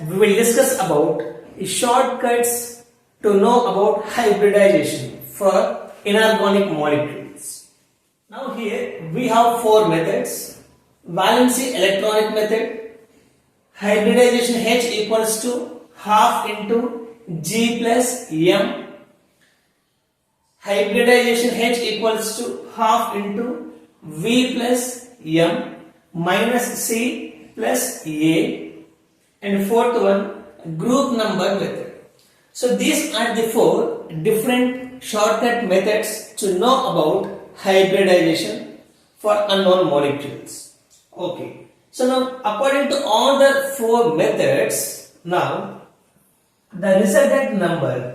we will discuss about shortcuts to know about hybridization for inorganic molecules. Now here we have four methods: valency electronic method, hybridization H equals to half into G plus M, hybridization H equals to half into V plus M minus C plus A, and fourth one, group number method. So these are the four different shortcut methods to know about hybridization for unknown molecules. Okay. So now according to all the four methods, now the resultant number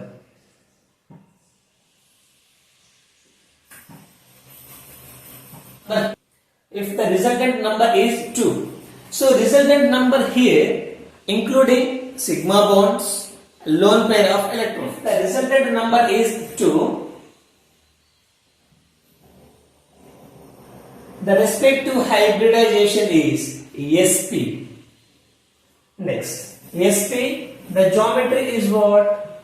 if the resultant number is 2. So resultant number here including sigma bonds, lone pair of electrons. The resultant number is 2. The respective hybridization is sp. Next, sp, the geometry is what?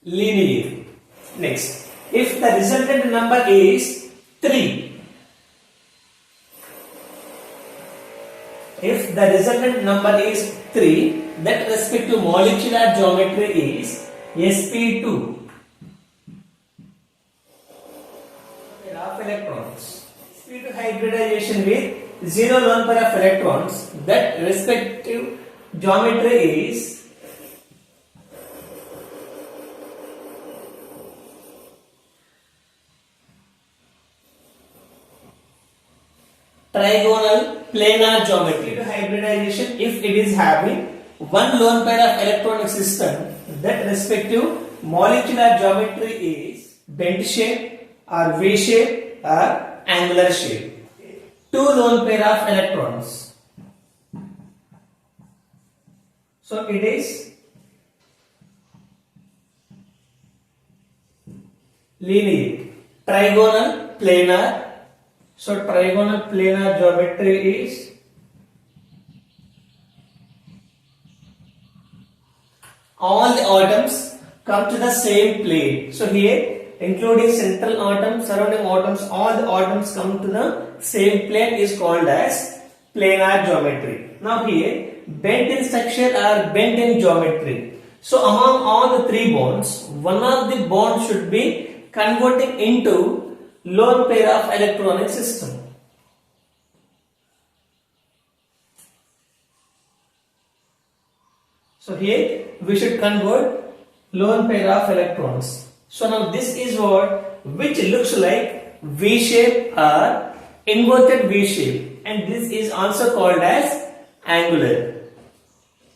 Linear. Next, if the resultant number is 3, if the resultant number is 3, that respective molecular geometry is sp2. Of electrons, sp2 hybridization with 0 lone pair of electrons, that respective geometry is trigonal planar geometry. Hybridization, if it is having one lone pair of electronic system, that respective molecular geometry is bent shape or V shape or angular shape. Two lone pair of electrons. So it is linear. Trigonal planar. So trigonal planar geometry is all the atoms come to the same plane. So here including central atom, surrounding atoms, all the atoms come to the same plane is called as planar geometry. Now here bent in structure or bent in geometry. So among all the three bonds, one of the bonds should be converting into lone pair of electronic system. So here we should convert lone pair of electrons. So now this is what, which looks like V shape or inverted V shape, and this is also called as angular.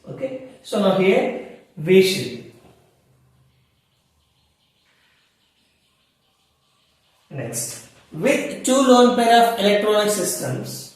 Okay, so now here V shape. Next, with two lone pair of electronic systems,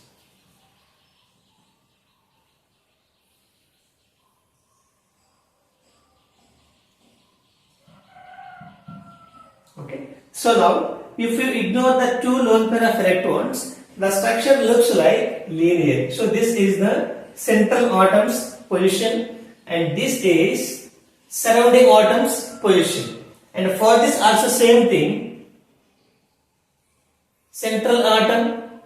okay. So now, if you ignore the two lone pair of electrons, the structure looks like linear. So this is the central atom's position, and this is surrounding atom's position. And for this also same thing. Central atom,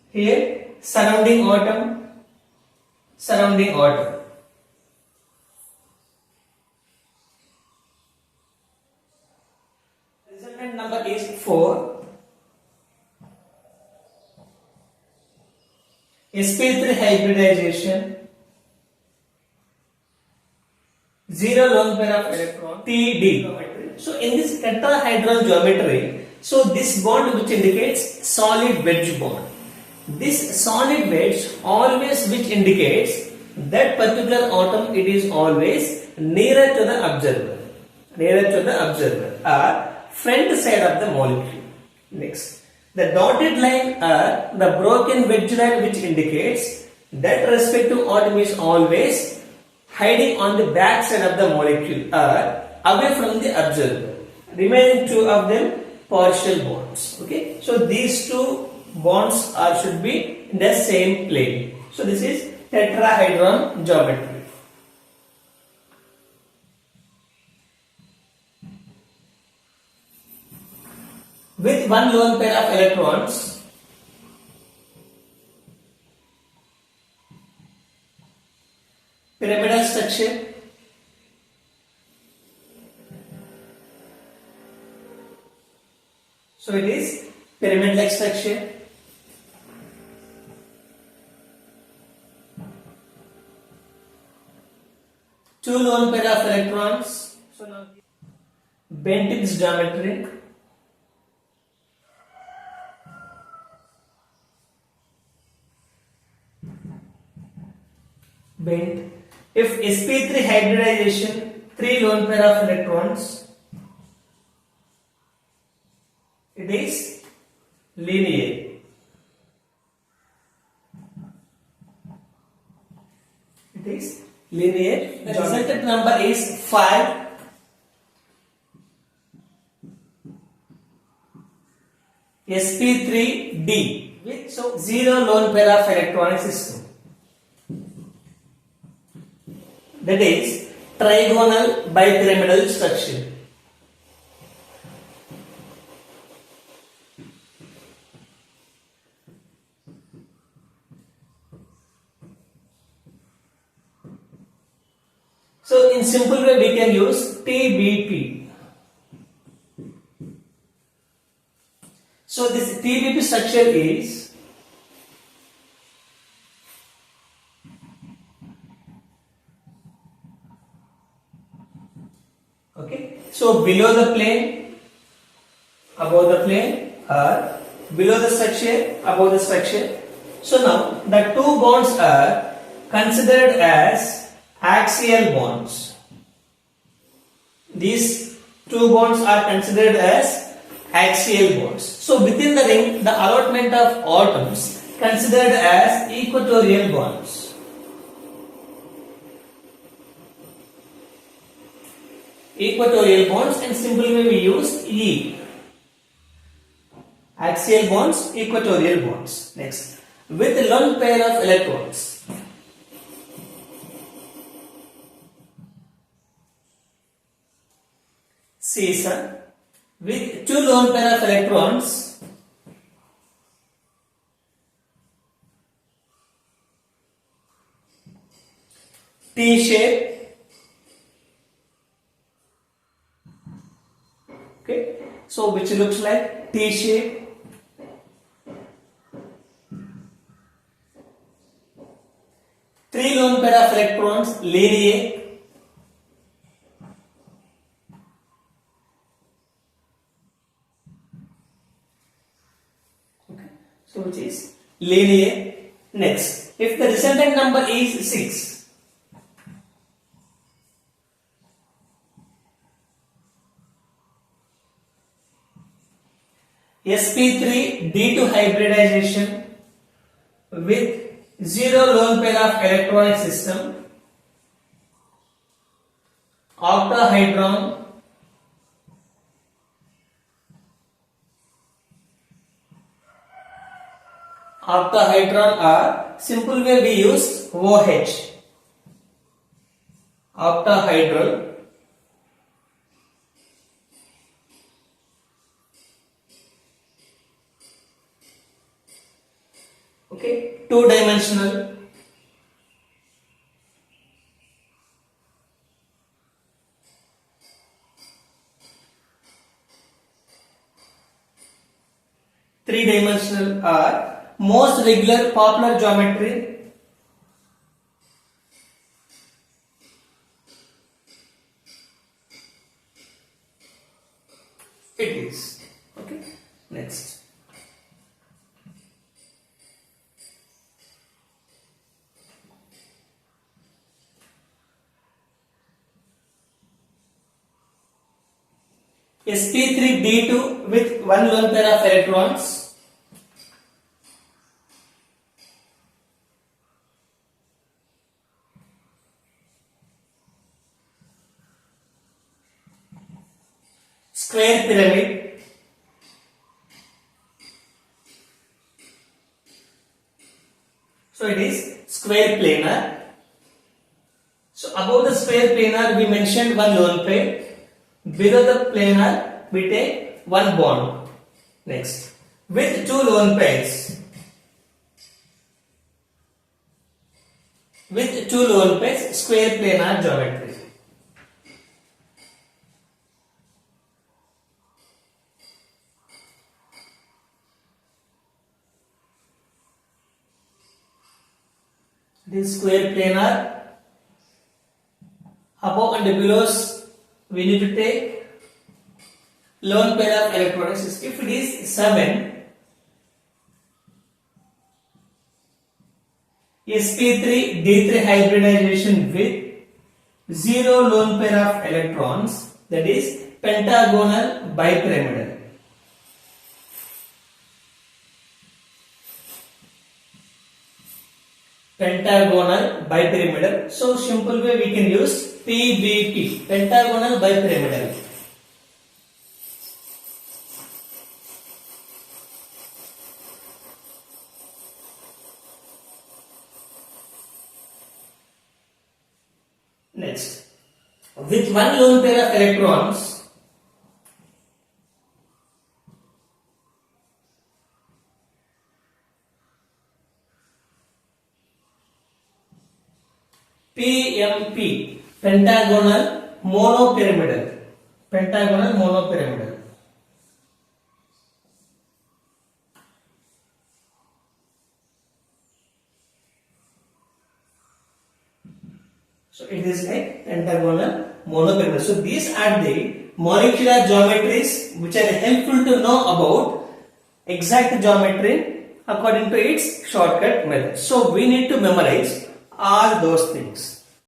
here surrounding atom, surrounding atom. Resultant number is 4. sp3 hybridization, 0 lone pair of electron, Td. So in this tetrahedral geometry, so this bond which indicates solid wedge bond. This solid wedge always which indicates that particular atom, it is always nearer to the observer. Nearer to the observer or front side of the molecule. Next, the dotted line or the broken wedge line which indicates that respective atom is always hiding on the back side of the molecule or away from the observer. Remaining two of them partial bonds. Okay, so these two bonds are should be in the same plane. So this is tetrahedron geometry. With one lone pair of electrons, pyramidal structure. So it is pyramid-like structure. Two lone pair of electrons. So now Bentick's geometry. Bent. If sp3 hybridization, three lone pair of electrons, it is linear. It is linear. The resultant number is 5. sp3d with so zero lone pair of electronic system. That is trigonal bipyramidal structure. So in simple way we can use TBP. So this TBP structure is okay. So below the plane, above the plane, or below the structure, above the structure. So now the two bonds are considered as axial bonds. These two bonds are considered as axial bonds. So within the ring, the allotment of atoms considered as equatorial bonds. Equatorial bonds, and simply we use E. Axial bonds, equatorial bonds. Next, with lone pair of electrons. C sir, with two lone pair of electrons, T shape. Okay, so which looks like T shape. Three lone pair of electrons, linear. So which is linear. Next, if the resultant number is 6, sp3d2 hybridization with zero lone pair of electronic system, octahedron. Octahedron are simple way we use OH. Octahedral. Okay, two-dimensional. Three-dimensional are most regular popular geometry. It is. Okay. Next. sp3d2 with one lone pair of electrons. Square pyramid. So it is square planar. So above the square planar we mentioned one lone pair. Below the planar we take one bond. Next, with two lone pairs. With two lone pairs, square planar geometry. This square planar. Above and below we need to take lone pair of electrons. If it is 7, sp3d3 hybridization with 0 lone pair of electrons, that is pentagonal bipyramidal. Pentagonal bipyramidal. So simple way we can use PBP, pentagonal bipyramidal. Next, with one lone pair of electrons, PMP, pentagonal monopyramidal. Pentagonal monopyramidal. So it is like pentagonal monopyramidal. So these are the molecular geometries which are helpful to know about exact geometry according to its shortcut method. So we need to memorize all those things.